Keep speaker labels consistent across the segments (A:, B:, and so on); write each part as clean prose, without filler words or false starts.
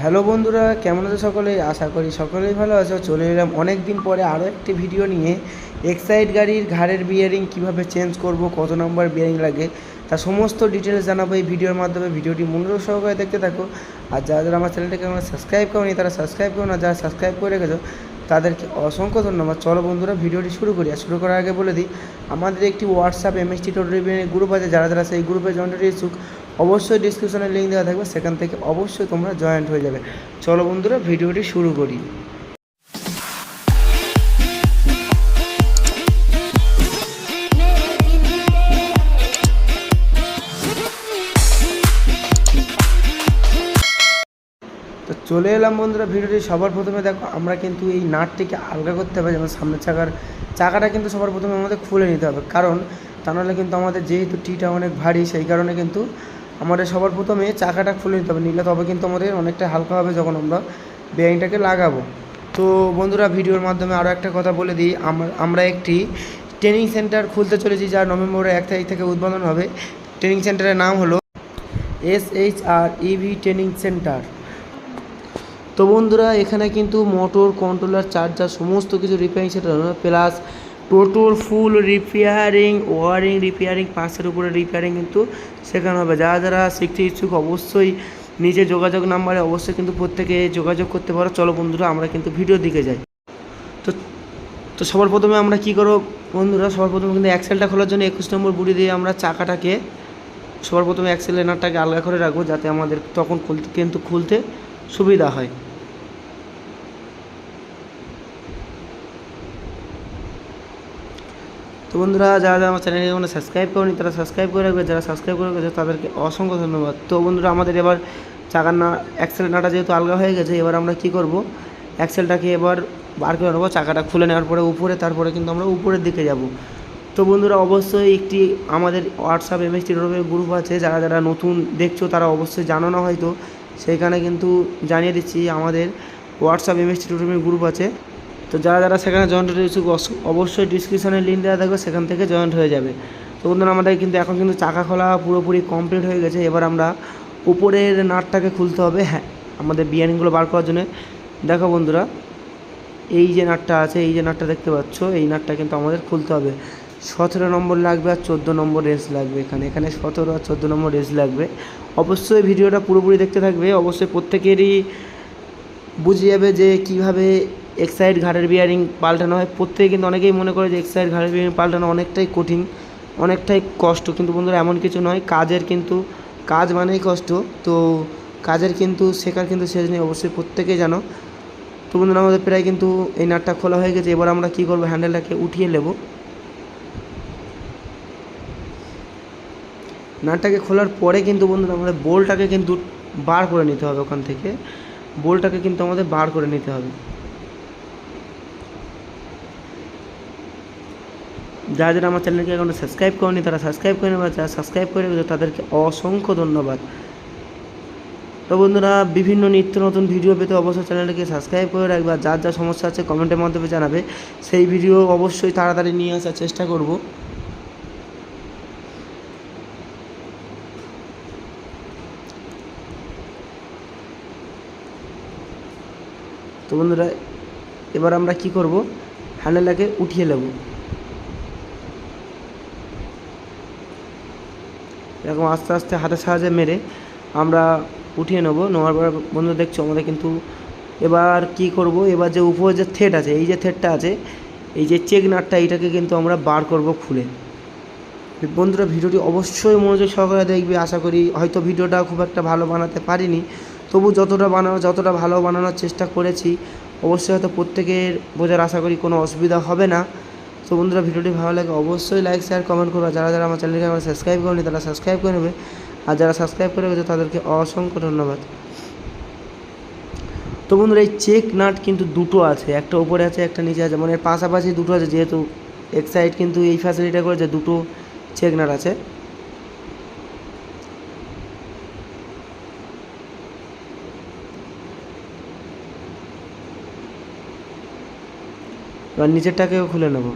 A: Hello বন্ধুরা, কেমন আছো সকলেই? আশা করি সকলেই ভালো আছো। চলে এলাম অনেক দিন পরে আরও একটি ভিডিও নিয়ে। এক্সাইড গাড়ির ঘাড়ের বিয়ারিং কীভাবে চেঞ্জ করব, কত নম্বর বিয়ারিং লাগে, তা সমস্ত ডিটেলস জানাবো এই ভিডিওর মাধ্যমে। ভিডিওটি মনোযোগ সহকারে দেখতে থাকো। আর যারা যারা আমার চ্যানেলটাকে আমরা সাবস্ক্রাইব করোনি তারা সাবস্ক্রাইব করো না, যারা সাবস্ক্রাইব করে রেখেছো তাদেরকে অসংখ্য ধন্যবাদ। চলো বন্ধুরা ভিডিওটি শুরু করি। আর শুরু করার আগে বলে দিই, আমাদের একটি হোয়াটসঅ্যাপ এমএসটি টোটাল গ্রুপ আছে। যারা যারা সেই গ্রুপে জয়েন হতে ইচ্ছুক অবশ্যই ডিসক্রিপশনে লিঙ্ক দেওয়া থাকবে, সেখান থেকে অবশ্যই তোমরা জয়েন্ট হয়ে যাবে। চলো বন্ধুরা ভিডিওটি শুরু করি। তো চলে এলাম বন্ধুরা ভিডিওটি। সবার প্রথমে দেখো, আমরা কিন্তু এই নাটটিকে আলগা করতে হবে। যেমন সামনের চাকাটা কিন্তু সবার প্রথমে আমাদের খুলে নিতে হবে, কারণ তা নাহলে কিন্তু আমাদের যেহেতু টিটা অনেক ভারী, সেই কারণে কিন্তু আমাদের সবার প্রথমে চাকাটা খুলে নিতে হবে। নিলে তবে কিন্তু আমাদের অনেকটা হালকা হবে যখন আমরা বেয়ারিংটাকে লাগাবো। তো বন্ধুরা ভিডিওর মাধ্যমে আরও একটা কথা বলে দিই, আমরা একটি ট্রেনিং সেন্টার খুলতে চলেছি, যা নভেম্বরের 1 তারিখ থেকে উদ্বোধন হবে। ট্রেনিং সেন্টারের নাম হলো SHR EV ট্রেনিং সেন্টার। তো বন্ধুরা এখানে কিন্তু মোটর, কন্ট্রোলার, চার্জার সমস্ত কিছু repairing centre plus total full repairing, wiring repairing, পার্টসের উপরে রিপেয়ারিং কিন্তু শেখানো হবে। যারা যারা শিখতে ইচ্ছুক অবশ্যই নিজে যোগাযোগ নাম্বারে অবশ্যই কিন্তু প্রত্যেকে যোগাযোগ করতে পারো। চলো বন্ধুরা আমরা কিন্তু ভিডিওর দিকে যাই। তো তো সবার প্রথমে আমরা কী করবো বন্ধুরা, সবার প্রথমে কিন্তু অ্যাক্সেলটা খোলার জন্য 21 নম্বর বুড়ি দিয়ে আমরা চাকাটাকে সবার প্রথমে অ্যাক্সেলের নাটটাকে আলগা করে রাখবো, যাতে আমাদের তখন খুলতে সুবিধা হয়। তো বন্ধুরা যারা যারা আমার চ্যানেলকে সাবস্ক্রাইব করেনি তারা সাবস্ক্রাইব করে রাখবে, যারা সাবস্ক্রাইব করে রেখেছে তাদেরকে অসংখ্য ধন্যবাদ। তো বন্ধুরা আমাদের এবার অ্যাক্সেল নাটা যেহেতু আলগা হয়ে গেছে, এবার আমরা কি করব, অ্যাক্সেলটাকে এবার বার করে নেবো। চাকাটা খুলে নেওয়ার পরে তারপরে কিন্তু আমরা উপরের দিকে যাব। তো বন্ধুরা অবশ্যই একটি আমাদের হোয়াটসঅ্যাপ এমএসটি গ্রুপ আছে, যারা যারা নতুন দেখছো তারা অবশ্যই জানো না হয়তো, সেইখানে কিন্তু জানিয়ে দিচ্ছি আমাদের হোয়াটসঅ্যাপ এমএসটি গ্রুপ আছে। তো যারা যারা সেখানে জয়েন্ট হতে ইচ্ছুক অবশ্যই ডিসক্রিপশনে লিঙ্ক দেওয়া থাকবে, সেখান থেকে জয়েন্ট হয়ে যাবে। তো বন্ধুরা আমাদের কিন্তু এখন কিন্তু চাকা খোলা পুরোপুরি কমপ্লিট হয়ে গেছে। এবার আমরা উপরের নাটটাকে খুলতে হবে, হ্যাঁ আমাদের বিয়ারিংগুলো বার করার জন্য। দেখো বন্ধুরা এই যে নাটটা আছে, এই যে নাটটা দেখতে পাচ্ছ, এই নাটটা কিন্তু আমাদের খুলতে হবে। 17 নম্বর লাগবে আর 14 নম্বর রেঞ্জ লাগবে। এখানে 17 আর 14 নম্বর রেঞ্জ লাগবে। অবশ্যই ভিডিওটা পুরোপুরি দেখতে থাকবে, অবশ্যই প্রত্যেকেরই বুঝে যাবে যে কীভাবে এক্সাইড ঘাড়ের বিয়ারিং পাল্টানো হয়। প্রত্যেকে কিন্তু অনেকেই মনে করে যে এক্সাইড ঘাড়ের বিয়ারিং পাল্টানো অনেকটাই কঠিন, অনেকটাই কষ্ট, কিন্তু বন্ধুরা এমন কিছু নয়। কাজ মানেই কষ্ট। তো কাজের কিন্তু শেখার কিন্তু শেষ নেই, অবশ্যই প্রত্যেকেই জানো। তো বন্ধুরা আমাদের প্রায় কিন্তু এই নাটটা খোলা হয়ে গেছে। এবার আমরা কী করবো, হ্যান্ডেলটাকে উঠিয়ে নেব। নাটটাকে খোলার পরে কিন্তু বন্ধুরা আমাদের বোল্টটাকে কিন্তু বার করে নিতে হবে। ওখান থেকে বোল্টটাকে কিন্তু আমাদের বার করে নিতে হবে। যারা যারা আমার চ্যানেলকে এখন সাবস্ক্রাইব করেনি তারা সাবস্ক্রাইব করে নেবে, যারা সাবস্ক্রাইব করে নেবে তাদেরকে অসংখ্য ধন্যবাদ। তো বন্ধুরা বিভিন্ন নিত্য নতুন ভিডিও পেতে অবশ্যই চ্যানেলটিকে সাবস্ক্রাইব করে রাখবে। আর যার যা সমস্যা আছে কমেন্টের মাধ্যমে জানাবে, সেই ভিডিও অবশ্যই তাড়াতাড়ি নিয়ে আসার চেষ্টা করব। তো বন্ধুরা এবার আমরা কি করব, হ্যান্ডেলটাকে উঠিয়ে নেব। এরকম আস্তে আস্তে হাতের সাহায্যে মেরে আমরা উঠিয়ে নেবো। নেওয়ার পর বন্ধু দেখছো আমাদের কিন্তু এবার কি করব, এবার যে উপরে যে থ্রেড আছে, এই যে থ্রেডটা আছে, এই যে চেক নাটটা, এইটাকে কিন্তু আমরা বার করব খুলে। বন্ধুরা ভিডিওটি অবশ্যই মনোযোগ সহকারে দেখবে। আশা করি হয়তো ভিডিওটা খুব একটা ভালো বানাতে পারিনি, তবু যতটা ভালো বানানোর চেষ্টা করেছি। অবশ্যই হয়তো প্রত্যেকের বোঝার আশা করি কোনো অসুবিধা হবে না। তো বন্ধুরা ভিডিওটি ভালো লাগে অবশ্যই লাইক, শেয়ার, কমেন্ট করবে। যারা যারা আমার চ্যানেলকে আমরা সাবস্ক্রাইব করেনি তারা সাবস্ক্রাইব করে নেবে, আর যারা সাবস্ক্রাইব করে গেছে তাদেরকে অসংখ্য ধন্যবাদ। তো বন্ধুরা এই চেক নাট কিন্তু দুটো আছে, একটা উপরে আছে একটা নিচে আছে, মানে পাশাপাশি দুটো আছে, যেহেতু এক্সাইড কিন্তু এই ফ্যাসিলিটি করেছে, দুটো চেক নাট আছে। এবার নিচেরটাকেও খুলে নেব।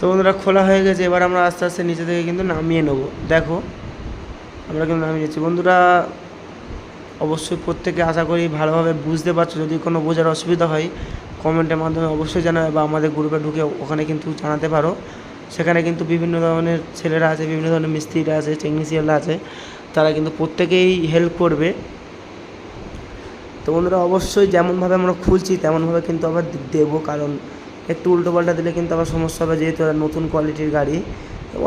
A: তো বন্ধুরা খোলা হয়ে গেছে, এবার আমরা আস্তে আস্তে নিচে থেকে কিন্তু নামিয়ে নেবো। দেখো আমরা কিন্তু নামিয়ে নিচ্ছি। বন্ধুরা অবশ্যই প্রত্যেকে আশা করি ভালোভাবে বুঝতে পারছো। যদি কোনো বোঝার অসুবিধা হয় কমেন্টের মাধ্যমে অবশ্যই জানাবে, বা আমাদের গ্রুপে ঢুকে ওখানে কিন্তু জানাতে পারো। সেখানে কিন্তু বিভিন্ন ধরনের ছেলেরা আছে, বিভিন্ন ধরনের মিস্ত্রিরা আছে, টেকনিশিয়ানরা আছে, তারা কিন্তু প্রত্যেকেই হেল্প করবে। তো বন্ধুরা অবশ্যই যেমনভাবে আমরা খুলছি তেমনভাবে কিন্তু আবার দেবো, কারণ একটু উল্টোপাল্টা দিলে কিন্তু আবার সমস্যা হবে, যেহেতু এরা নতুন কোয়ালিটির গাড়ি,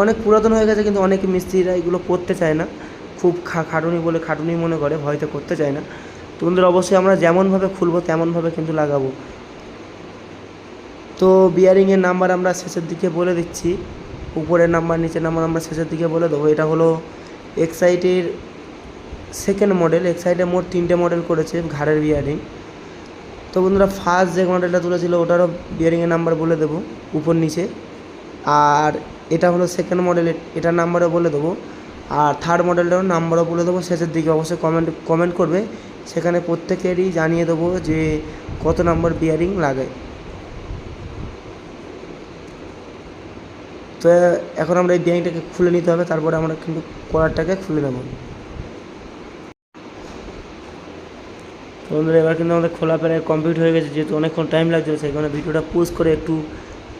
A: অনেক পুরাতন হয়ে গেছে, কিন্তু অনেক মিস্ত্রিরা এগুলো করতে চায় না, খুব খাটুনি বলে খাটুনি মনে করে, ভয়তে করতে চায় না। তো বন্ধুরা অবশ্যই আমরা যেমনভাবে খুলবো তেমনভাবে কিন্তু লাগাবো। তো বিয়ারিংয়ের নাম্বার আমরা শেষের দিকে বলে দিচ্ছি, উপরের নাম্বার নিচের নাম্বার আমরা শেষের দিকে বলে দেবো। এটা হলো এক্সাইটের সেকেন্ড মডেল। এক্সাইটে মোট 3টে মডেল করেছে ঘাড়ের বিয়ারিং। তো বন্ধুরা ফার্স্ট যে মডেলটা তুলেছিল ওটারও বিয়ারিংয়ের নাম্বার বলে দেবো উপর নিচে, আর এটা হলো সেকেন্ড মডেল, এটার নাম্বারও বলে দেবো, আর থার্ড মডেলটারও নাম্বারও বলে দেবো শেষের দিকে। অবশ্যই কমেন্ট করবে, সেখানে প্রত্যেকেরই জানিয়ে দেবো যে কত নাম্বার বিয়ারিং লাগায়। তো এখন আমরা এই বিয়ারিংটাকে খুলে নিতে হবে, তারপরে আমরা কিন্তু কলারটাকে খুলে নেব। তো বন্ধুরা এবার কিন্তু আমাদের খোলা প্রায় কমপ্লিট হয়ে গেছে, যেহেতু অনেকক্ষণ টাইম লাগছিলো সেই কারণে ভিডিওটা পোজ করে একটু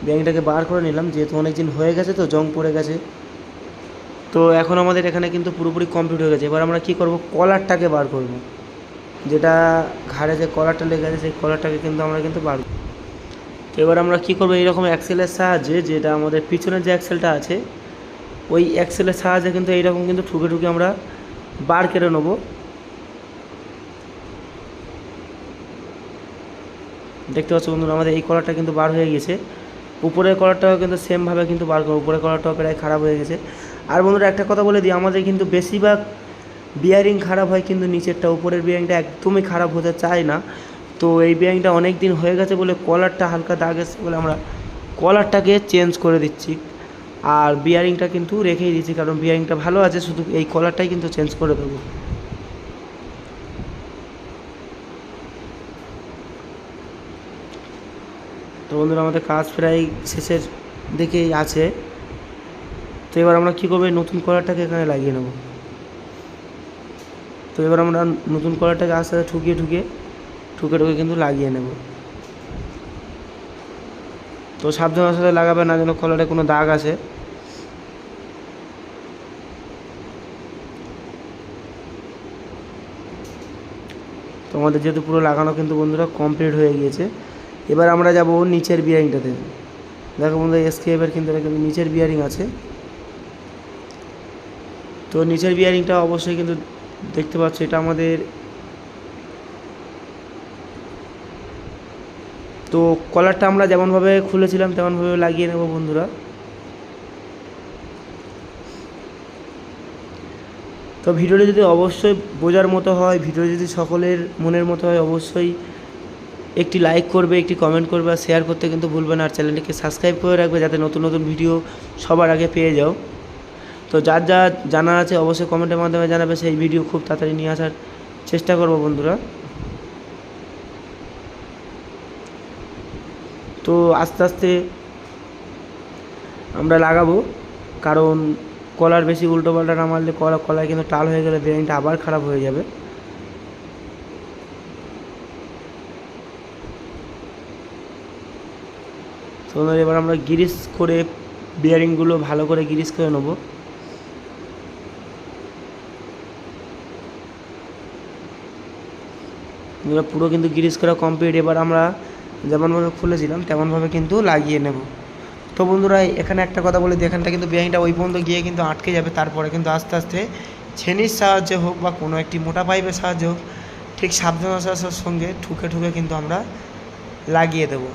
A: বিয়ারিংটাকে বার করে নিলাম, যেহেতু অনেক দিন হয়ে গেছে তো জং পড়ে গেছে। তো এখন আমাদের এখানে কিন্তু পুরোপুরি কমপ্লিট হয়ে গেছে। এবার আমরা কী করব, কলারটাকে বার করব, যেটা ঘাড়ে যে কলারটা লেগে আছে সেই কলারটাকে কিন্তু আমরা কিন্তু বার করব। তো এবার আমরা কী করবো, এইরকম অ্যাক্সেলের সাহায্যে, যেটা আমাদের পিছনের যে অ্যাক্সেলটা আছে ওই অ্যাক্সেলের সাহায্যে কিন্তু এইরকম কিন্তু ঠুকে আমরা বার কেটে নেবো। দেখতে পাচ্ছ বন্ধুরা আমাদের এই কলারটা কিন্তু বার হয়ে গেছে। উপরের কলারটাও কিন্তু সেমভাবে কিন্তু বার করবো, উপরের কলারটাও প্রায় খারাপ হয়ে গেছে। আর বন্ধুরা একটা কথা বলে দিই, আমাদের কিন্তু বেশিরভাগ বিয়ারিং খারাপ হয় কিন্তু নিচেরটা, উপরের বিয়ারিংটা একদমই খারাপ হতে চায় না। তো এই বিয়ারিংটা অনেক দিন হয়ে গেছে বলে কলারটা হালকা দাগ এসেছে বলে আমরা কলারটাকে চেঞ্জ করে দিচ্ছি, আর বিয়ারিংটা কিন্তু রেখেই দিচ্ছি, কারণ বিয়ারিংটা ভালো আছে, শুধু এই কলারটাই কিন্তু চেঞ্জ করে দেবো। তো বন্ধুরা আমাদের কাজ প্রায় শেষের দিকেই আছে। তো এবার আমরা কী করবো, নতুন কলারটাকে এখানে লাগিয়ে নেব। তো এবার আমরা নতুন কলারটাকে আস্তে আস্তে ঠুকে কিন্তু লাগিয়ে নেব। তো সাবধানের সাথে লাগাবে না যেন কলারে কোনো দাগ আছে। তো আমাদের যেহেতু পুরো লাগানো কিন্তু বন্ধুরা কমপ্লিট হয়ে গিয়েছে। এবার আমরা যাব নিচের বিয়ারিংটাতে। দেখো বন্ধুরা এসকেএফের কিন্তু এটা কিন্তু নিচের বিয়ারিং আছে। তো নিচের বিয়ারিংটা অবশ্যই কিন্তু দেখতে পাচ্ছ, এটা আমাদের। তো কলারটা আমরা যেমনভাবে খুলেছিলাম তেমনভাবে লাগিয়ে নেব বন্ধুরা। তো ভিডিওটি যদি অবশ্যই বোঝার মতো হয়, ভিডিও যদি সকলের মনের মতো হয়, অবশ্যই একটি লাইক করবে, একটি কমেন্ট করবে, আর শেয়ার করতে কিন্তু ভুলবে না, আর চ্যানেলটিকে সাবস্ক্রাইব করে রাখবে যাতে নতুন নতুন ভিডিও সবার আগে পেয়ে যাও। তো যার যা জানা আছে অবশ্যই কমেন্টের মাধ্যমে জানাবে, সেই ভিডিও খুব তাড়াতাড়ি নিয়ে আসার চেষ্টা করব বন্ধুরা। তো আস্তে আস্তে আমরা লাগাবো, কারণ কলার বেশি উল্টোপাল্টা না মারলে কলায় কিন্তু টাল হয়ে গেলে বিয়ারিংটা আবার খারাপ হয়ে যাবে। তো এবার আমরা গ্রিস করে বিয়ারিংগুলো ভালো করে গ্রিস করে নেব। পুরো কিন্তু গ্রিস করা কমপ্লিট। এবার আমরা যেমনভাবে খুলেছিলাম তেমনভাবে কিন্তু লাগিয়ে নেব। তো বন্ধুরা এখানে একটা কথা বলে দিই, এখানটা কিন্তু বিয়ারিংটা ওই পর্যন্ত গিয়ে কিন্তু আটকে যাবে, তারপরে কিন্তু আস্তে আস্তে ছেনির সাহায্যে হোক বা কোনো একটি মোটা পাইপের সাহায্যে হোক ঠিক সাবধানতার সঙ্গে ঠুকে কিন্তু আমরা লাগিয়ে দেবো।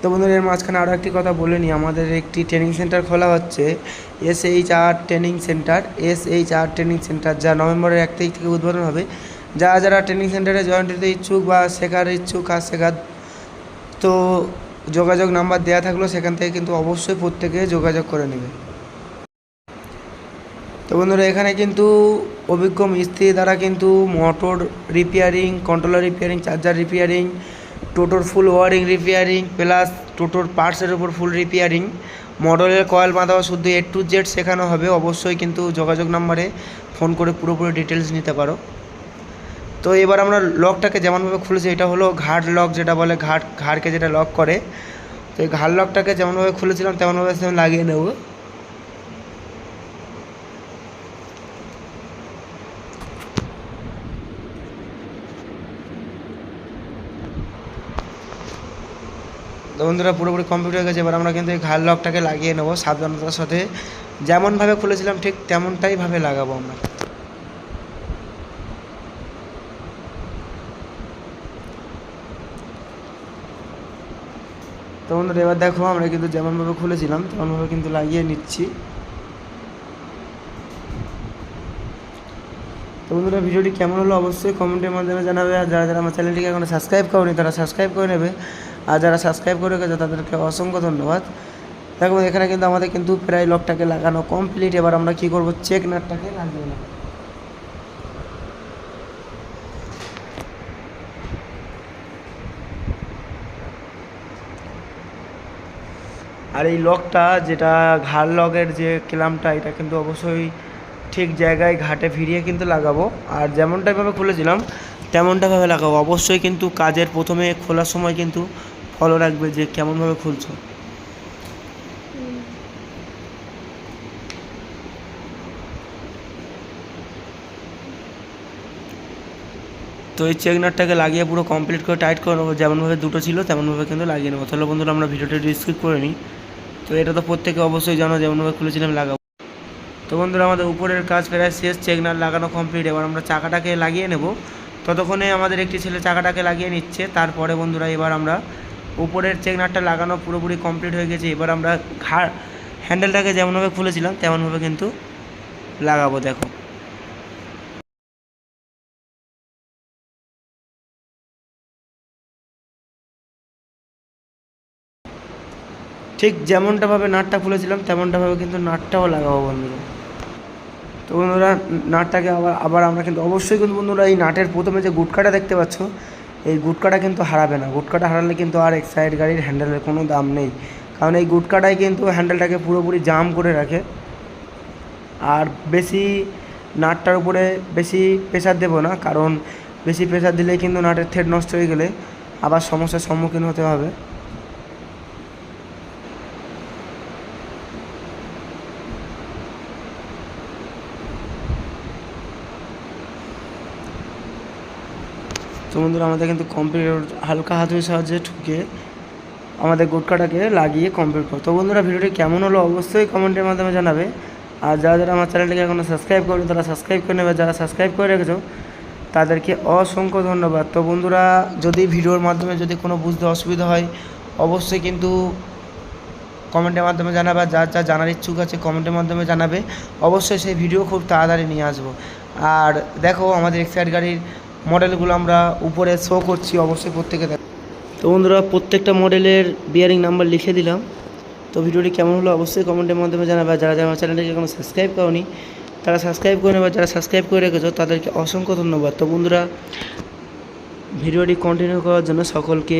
A: তো বন্ধুরা এর মাঝখানে আরও একটি কথা বলে নিই, আমাদের একটি ট্রেনিং সেন্টার খোলা হচ্ছে, SHR training centre. SHR training centre, যা নভেম্বরের 1 তারিখ থেকে উদ্বোধন হবে। যারা ট্রেনিং সেন্টারে জয়েন দিতে ইচ্ছুক বা শেখার ইচ্ছুক, কাজ শেখার, তো যোগাযোগ নাম্বার দেওয়া থাকলো, সেখান থেকে কিন্তু অবশ্যই প্রত্যেকে যোগাযোগ করে নেবে। তো বন্ধুরা এখানে কিন্তু অভিজ্ঞ মিস্ত্রি দ্বারা কিন্তু motor repairing, controller repairing, charger repairing, টোটোর ফুল ওয়ারিং রিপেয়ারিং, প্লাস টোটোর পার্টসের উপর ফুল রিপেয়ারিং, মডেলের কয়েল বাঁধাও শুদ্ধ A to Z শেখানো হবে। অবশ্যই কিন্তু যোগাযোগ নাম্বারে ফোন করে পুরোপুরি ডিটেলস নিতে পারো। তো এবার আমরা লকটাকে যেমনভাবে খুলেছি, এটা হলো ঘাট লক, যেটা বলে ঘাড়কে যেটা লক করে। তো এই ঘাড় লকটাকে যেমনভাবে খুলেছিলাম তেমনভাবে লাগিয়ে নেব। তো বন্ধুরা পুরোপুরি কমপ্লিট হয়ে গেছে। এবার আমরা কিন্তু এই ঘাড় লকটাকে লাগিয়ে নেবো সাবধানতার সাথে। যেমনভাবে খুলেছিলাম ঠিক তেমনটাই ভাবে লাগাবো আমরা। তো বন্ধুরা এবার দেখো আমরা কিন্তু যেমনভাবে খুলেছিলাম তেমনভাবে কিন্তু লাগিয়ে নিচ্ছি। তো বন্ধুরা ভিডিওটি কেমন হলো অবশ্যই কমেন্টের মাধ্যমে জানাবে। আর যারা যারা আমার চ্যানেলটিকে এখনো সাবস্ক্রাইব করেনি তারা সাবস্ক্রাইব করে নেবে। আর যারা সাবস্ক্রাইব করে গেছে তাদেরকে অসংখ্য ধন্যবাদ। দেখো এখানে কিন্তু আমাদের কিন্তু প্রায় লকটাকে লাগানো কমপ্লিট। এবার আমরা কি করব, চেক নাটটাকে লাগিয়ে নেব। আর এই লকটা যেটা ঘাড় লকের যে ক্ল্যাম্পটা, এটা কিন্তু অবশ্যই ঠিক জায়গায় ঘাটে ফিরিয়ে কিন্তু লাগাবো। আর যেমনটাভাবে খুলেছিলাম তেমনটাভাবে লাগাবো। অবশ্যই কিন্তু কাজের প্রথমে খোলার সময় কিন্তু ফলো রাখবে যে কেমনভাবে খুলছো। তো এই চেক নাটটাকে লাগিয়ে পুরো কমপ্লিট করে টাইট করে নেবো। যেমনভাবে দুটো ছিল তেমনভাবে কিন্তু লাগিয়ে নেবো। তাহলে বন্ধুরা আমরা ভিডিওটা স্কিপ করে নিই। তো এটা তো প্রত্যেকে অবশ্যই জানো যেমনভাবে খুলেছিলাম লাগাবো। তো বন্ধুরা আমাদের উপরের কাজ প্রায় শেষ, চেক নাট লাগানো কমপ্লিট। এবার আমরা চাকাটাকে লাগিয়ে নেব। ততক্ষণে আমাদের একটি ছেলে চাকাটাকে লাগিয়ে নিচ্ছে। তারপরে বন্ধুরা এবার আমরা উপরের চেক নাটটা লাগানো পুরোপুরি কমপ্লিট হয়ে গেছে। এবার আমরা হ্যান্ডেলটাকে যেমনভাবে খুলেছিলাম তেমনভাবে কিন্তু লাগাবো। দেখো ঠিক যেমনটাভাবে নাটটা খুলেছিলাম তেমনটাভাবে কিন্তু নাটটাও লাগাবো বন্ধুরা। তো বন্ধুরা নাটটাকে আবার আমরা কিন্তু অবশ্যই কিন্তু বন্ধুরা এই নাটের প্রথমে যে গুটকাটা দেখতে পাচ্ছ, এই গুটকাটা কিন্তু হারাবে না। গুটকাটা হারালে কিন্তু আর এক সাইড গাড়ির হ্যান্ডেলের কোনো দাম নেই, কারণ এই গুটকাটাই কিন্তু হ্যান্ডেলটাকে পুরোপুরি জাম করে রাখে। আর বেশি নাটটার উপরে বেশি প্রেশার দেবো না, কারণ বেশি প্রেশার দিলে কিন্তু নাটের থ্রেড নষ্ট হয়ে গেলে আবার সমস্যার সম্মুখীন হতে হবে। তো বন্ধুরা আমাদের কিন্তু কমপ্লিট, হালকা হাতের সাহায্যে ঠুকে আমাদের গুটকাটাকে লাগিয়ে কমপ্লিট করো। তো বন্ধুরা ভিডিওটি কেমন হলো অবশ্যই কমেন্টের মাধ্যমে জানাবে। আর যারা যারা আমার চ্যানেলটিকে এখনও সাবস্ক্রাইব করবে তারা সাবস্ক্রাইব করে নেবে। যারা সাবস্ক্রাইব করে রেখেছো তাদেরকে অসংখ্য ধন্যবাদ। তো বন্ধুরা যদি ভিডিওর মাধ্যমে যদি কোনো বুঝতে অসুবিধা হয় অবশ্যই কিন্তু কমেন্টের মাধ্যমে জানাবে। যার যা জানার ইচ্ছুক আছে কমেন্টের মাধ্যমে জানাবে। অবশ্যই সেই ভিডিও খুব তাড়াতাড়ি নিয়ে আসবো। আর দেখো আমাদের এক্সাইড গাড়ির মডেলগুলো আমরা উপরে শো করছি, অবশ্যই প্রত্যেকে দেখো। তো বন্ধুরা প্রত্যেকটা মডেলের বিয়ারিং নাম্বার লিখে দিলাম। তো ভিডিওটি কেমন হলো অবশ্যই কমেন্টের মাধ্যমে জানাবে। যারা যারা আমার চ্যানেলটিকে এখনো সাবস্ক্রাইব করোনি তারা সাবস্ক্রাইব করে নেবে। যারা সাবস্ক্রাইব করে রেখেছো তাদেরকে অসংখ্য ধন্যবাদ। তো বন্ধুরা ভিডিওটি কন্টিনিউ করার জন্য সকলকে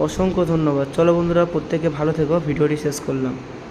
A: অসংখ্য ধন্যবাদ। চলো বন্ধুরা প্রত্যেকে ভালো থেকো, ভিডিওটি শেষ করলাম।